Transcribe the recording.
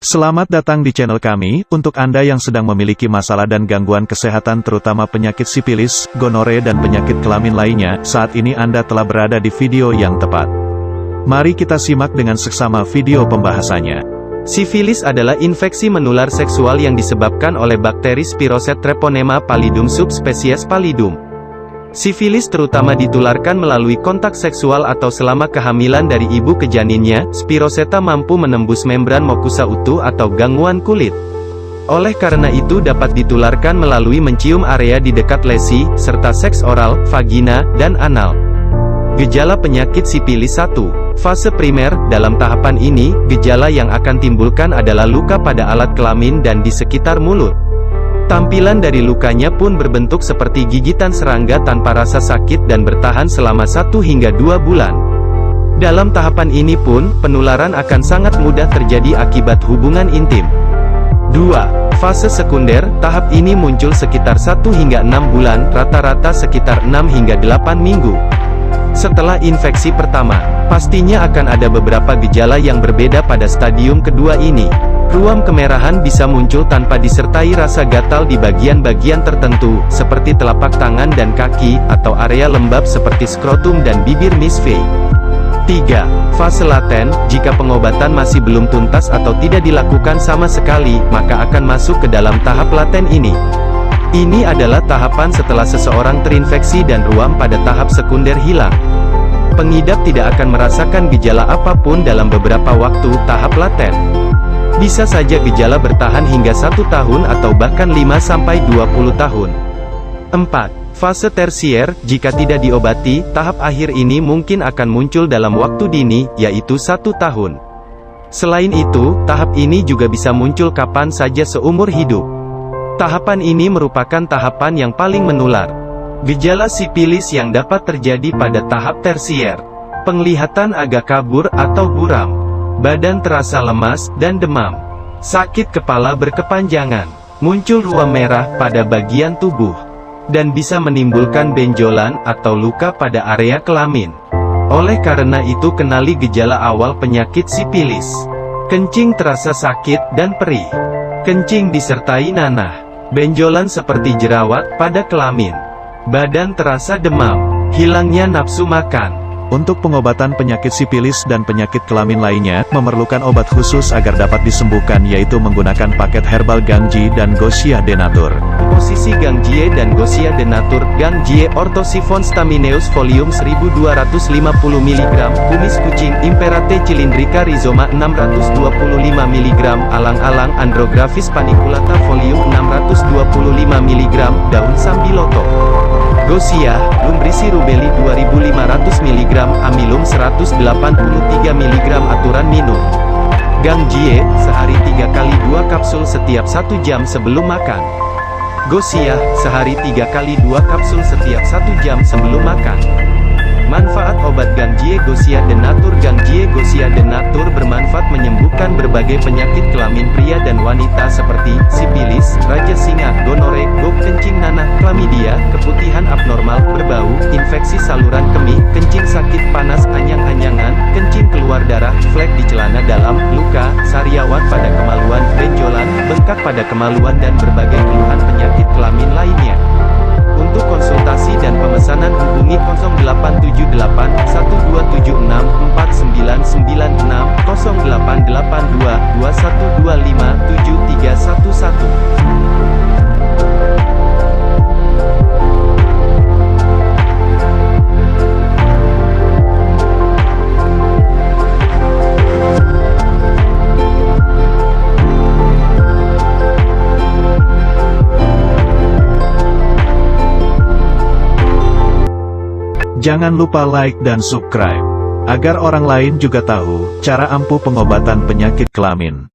Selamat datang di channel kami. Untuk Anda yang sedang memiliki masalah dan gangguan kesehatan terutama penyakit sipilis, gonore dan penyakit kelamin lainnya, saat ini Anda telah berada di video yang tepat. Mari kita simak dengan seksama video pembahasannya. Sifilis adalah infeksi menular seksual yang disebabkan oleh bakteri Spiroset treponema pallidum subspesies pallidum. Sifilis terutama ditularkan melalui kontak seksual atau selama kehamilan dari ibu ke janinnya. Spiroseta mampu menembus membran mukosa utuh atau gangguan kulit. Oleh karena itu dapat ditularkan melalui mencium area di dekat lesi, serta seks oral, vagina, dan anal. Gejala penyakit sipilis 1. Fase primer. Dalam tahapan ini, gejala yang akan timbulkan adalah luka pada alat kelamin dan di sekitar mulut. Tampilan dari lukanya pun berbentuk seperti gigitan serangga tanpa rasa sakit dan bertahan selama 1 hingga 2 bulan. Dalam tahapan ini pun, penularan akan sangat mudah terjadi akibat hubungan intim. 2. Fase sekunder. Tahap ini muncul sekitar 1 hingga 6 bulan, rata-rata sekitar 6 hingga 8 minggu. Setelah infeksi pertama, pastinya akan ada beberapa gejala yang berbeda pada stadium kedua ini. Ruam kemerahan bisa muncul tanpa disertai rasa gatal di bagian-bagian tertentu, seperti telapak tangan dan kaki, atau area lembab seperti skrotum dan bibir misve. 3. Fase laten. Jika pengobatan masih belum tuntas atau tidak dilakukan sama sekali, maka akan masuk ke dalam tahap laten ini. Ini adalah tahapan setelah seseorang terinfeksi dan ruam pada tahap sekunder hilang. Pengidap tidak akan merasakan gejala apapun dalam beberapa waktu tahap laten. Bisa saja gejala bertahan hingga 1 tahun atau bahkan 5-20 tahun. 4. Fase tersier. Jika tidak diobati, tahap akhir ini mungkin akan muncul dalam waktu dini, yaitu 1 tahun. Selain itu, tahap ini juga bisa muncul kapan saja seumur hidup. Tahapan ini merupakan tahapan yang paling menular. Gejala sipilis yang dapat terjadi pada tahap tersier. Penglihatan agak kabur atau buram. Badan terasa lemas dan demam. Sakit kepala berkepanjangan. Muncul ruam merah pada bagian tubuh. Dan bisa menimbulkan benjolan atau luka pada area kelamin. Oleh karena itu kenali gejala awal penyakit sipilis. Kencing terasa sakit dan perih. Kencing disertai nanah. Benjolan seperti jerawat pada kelamin. Badan terasa demam. Hilangnya nafsu makan. Untuk pengobatan penyakit sipilis dan penyakit kelamin lainnya, memerlukan obat khusus agar dapat disembuhkan yaitu menggunakan paket herbal Gangjie dan Gosia Denatur. Posisi Gangjie dan Gosia Denatur. Gangjie Orthosiphon stamineus folium 1250 mg, kumis kucing Imperate cylindrica rhizoma 625 mg, alang-alang Andrographis paniculata folium 625 mg, daun sambiloto. Gosia, Lumbrici rubelli 2500 mg, amilum 183 mg aturan minum. Gangjie, sehari 3 kali 2 kapsul setiap 1 jam sebelum makan. Gosia, sehari 3 kali 2 kapsul setiap 1 jam sebelum makan. Manfaat obat Gangjie Gosia Denatur. Gangjie Gosia Denatur bermanfaat menyembuhkan berbagai penyakit kelamin pria dan wanita seperti sipilis, raja singa, gonore, gok, kencing nanah, klamidia, keputihan abnormal, berbau, infeksi saluran kemih, kencing sakit panas, anyang-anyangan, kencing keluar darah, flek di celana dalam, luka, sariawan pada kemaluan, benjolan, bengkak pada kemaluan dan berbagai keluhan penyakit kelamin lainnya. Untuk konsultasi dan pemesanan hubungi 0878 1276 4996 0882 2125 7311. Jangan lupa like dan subscribe, agar orang lain juga tahu cara ampuh pengobatan penyakit kelamin.